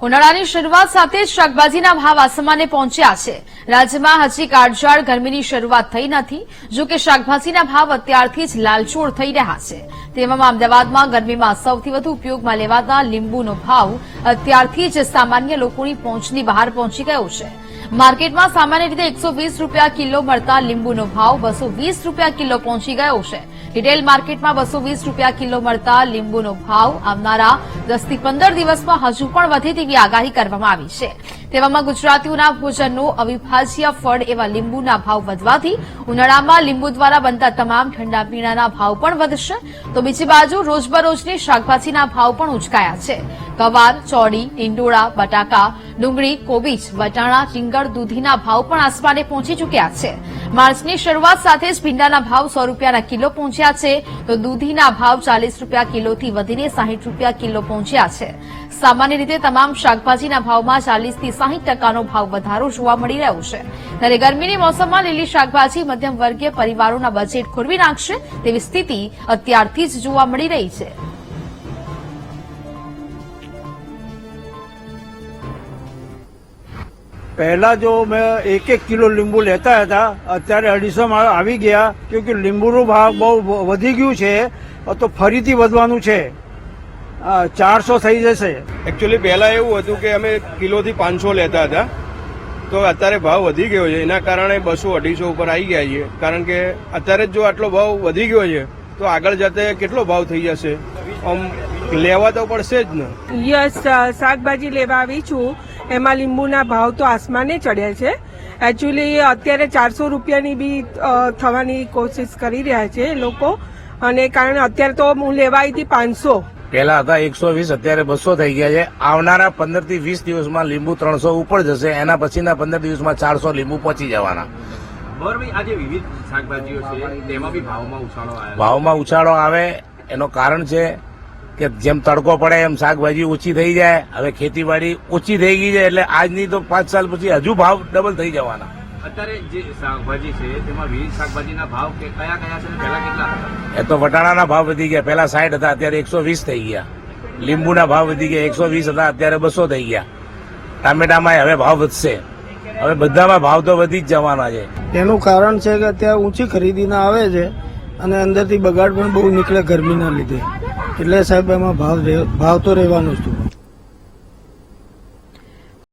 ઉનાળાની શરૂઆત સાથે જ શાકભાજીના ભાવ આસમાને પહોંચ્યા છે। રાજ્યમાં હજી કાળઝાળ ગરમીની શરૂઆત થઈ નથી, જો કે શાકભાજીના ભાવ અત્યારથી જ લાલચોળ થઈ રહ્યા છે। તેવામાં અમદાવાદમાં ગરમીમાં સૌથી વધુ ઉપયોગમાં લેવાતા લીંબુનો ભાવ અત્યારથી જ સામાન્ય લોકોની પહોંચની બહાર પહોંચી ગયો છે। માર્કેટમાં સામાન્ય રીતે 120 રૂપિયા કિલો મળતા લીંબુનો ભાવ 220 રૂપિયા કિલો પહોંચી ગયો છે। રિટેલ માર્કેટમાં 220 રૂપિયા કિલો મળતા લીંબુનો ભાવ આવનારા 10 થી 15 દિવસમાં હજુ પણ વધે તેવી આગાહી કરવામાં આવી છે। તેવામાં ગુજરાતીઓના ભોજનનું અવિભાજ્ય ફળ એવા લીંબુના ભાવ વધવાથી ઉનાળામાં લીંબુ દ્વારા બનતા તમામ ઠંડા પીણાના ભાવ પણ વધશે, તો બીજી બાજુ રોજબરોજની શાકભાજીના ભાવ પણ ઉંચકાયા છે। ગવાર, ચોળી, ટીંડોળા, બટાકા, ડુંગળી, કોબીજ, વટાણા, રીંગણ, દૂધીના ભાવ પણ આસમાને પહોંચી ચૂક્યા છે। માર્ચની શરૂઆત સાથે જ ભીંડાના ભાવ 100 રૂપિયાના કિલો પહોંચ્યા છે, તો દૂધીના ભાવ 40 રૂપિયા કિલોથી વધીને 60 રૂપિયા કિલો પહોંચ્યા છે। સામાન્ય રીતે તમામ શાકભાજીના ભાવમાં 40 થી 60% ભાવ વધારો જોવા મળી રહ્યો છે, ત્યારે ગરમીની મોસમમાં લીલી શાકભાજી મધ્યમ વર્ગીય પરિવારોના બજેટ ખોરવી નાખશે તેવી સ્થિતિ અત્યારથી જ જોવા મળી રહી છે। पहला जो मैं 1-1 किलो लींबू लेता था, અત્યારે 250 માં આવી ગયા, क्योंकि લીંબુનો ભાવ બહુ વધી ગયું છે તો ફરીથી વધવાનું છે। 400 થઈ જશે। એકચ્યુઅલી પહેલા એવું હતું કે અમે કિલોથી 500 લેતા હતા, તો અત્યારે ભાવ વધી ગયો છે, એના કારણે 200-250 ઉપર આવી ગયા છે। કારણ કે અત્યારે જો આટલો ભાવ વધી ગયો છે તો આગળ જતે કેટલો ભાવ થઈ જશે, આમ લેવા તો પડશે જ ને। યસ, શાકભાજી લેવા આવી છું, એમાં લીંબુના ભાવ તો આસમાને ચડ્યા છે। એકચ્યુઅલી અત્યારે 400 રૂપિયાની બી થવાની કોશિશ કરી રહ્યા છે લોકો, અને કારણ અત્યારે તો હું લેવા આવી હતી 500। પહેલા હતા 120, અત્યારે 200 થઈ ગયા છે। આવનારા 15 થી 20 દિવસમાં લીંબુ 300 ઉપર જશે, એના પછીના 15 દિવસમાં 400 લીંબુ પહોંચી જવાના। આજે વિવિધ શાકભાજીઓ છે તેમાં બી ભાવમાં ઉછાળો આવે એનો કારણ છે કે જેમ તડકો પડે એમ શાકભાજી ઓછી થઈ જાય। હવે ખેતીવાડી ઓછી થઈ ગઈ છે, એટલે આજની તો 5 સાલ પછી હજુ ભાવ ડબલ થઈ જવાના। અત્યારે જે શાકભાજી છે તેમાં વિવિધ શાકભાજીના ભાવ કયા કયા છે, પહેલા કેટલા હતા? એ તો વટાણાના ભાવ વધી ગયા, પહેલા 60 હતા, અત્યારે 120 થઈ ગયા। લીંબુના ભાવ વધી ગયા, 120 હતા, અત્યારે 200 થઈ ગયા। ટામેટામાં હવે ભાવ વધશે, હવે બધામાં ભાવ તો વધી જ જવાના છે। એનું કારણ છે કે અત્યારે ઊંચી ખરીદીના આવે છે અને અંદરથી બગાડ પણ બહુ નીકળે ગરમીના લીધે, એટલે સાહેબ એમાં ભાવ તો રહેવાનો જ।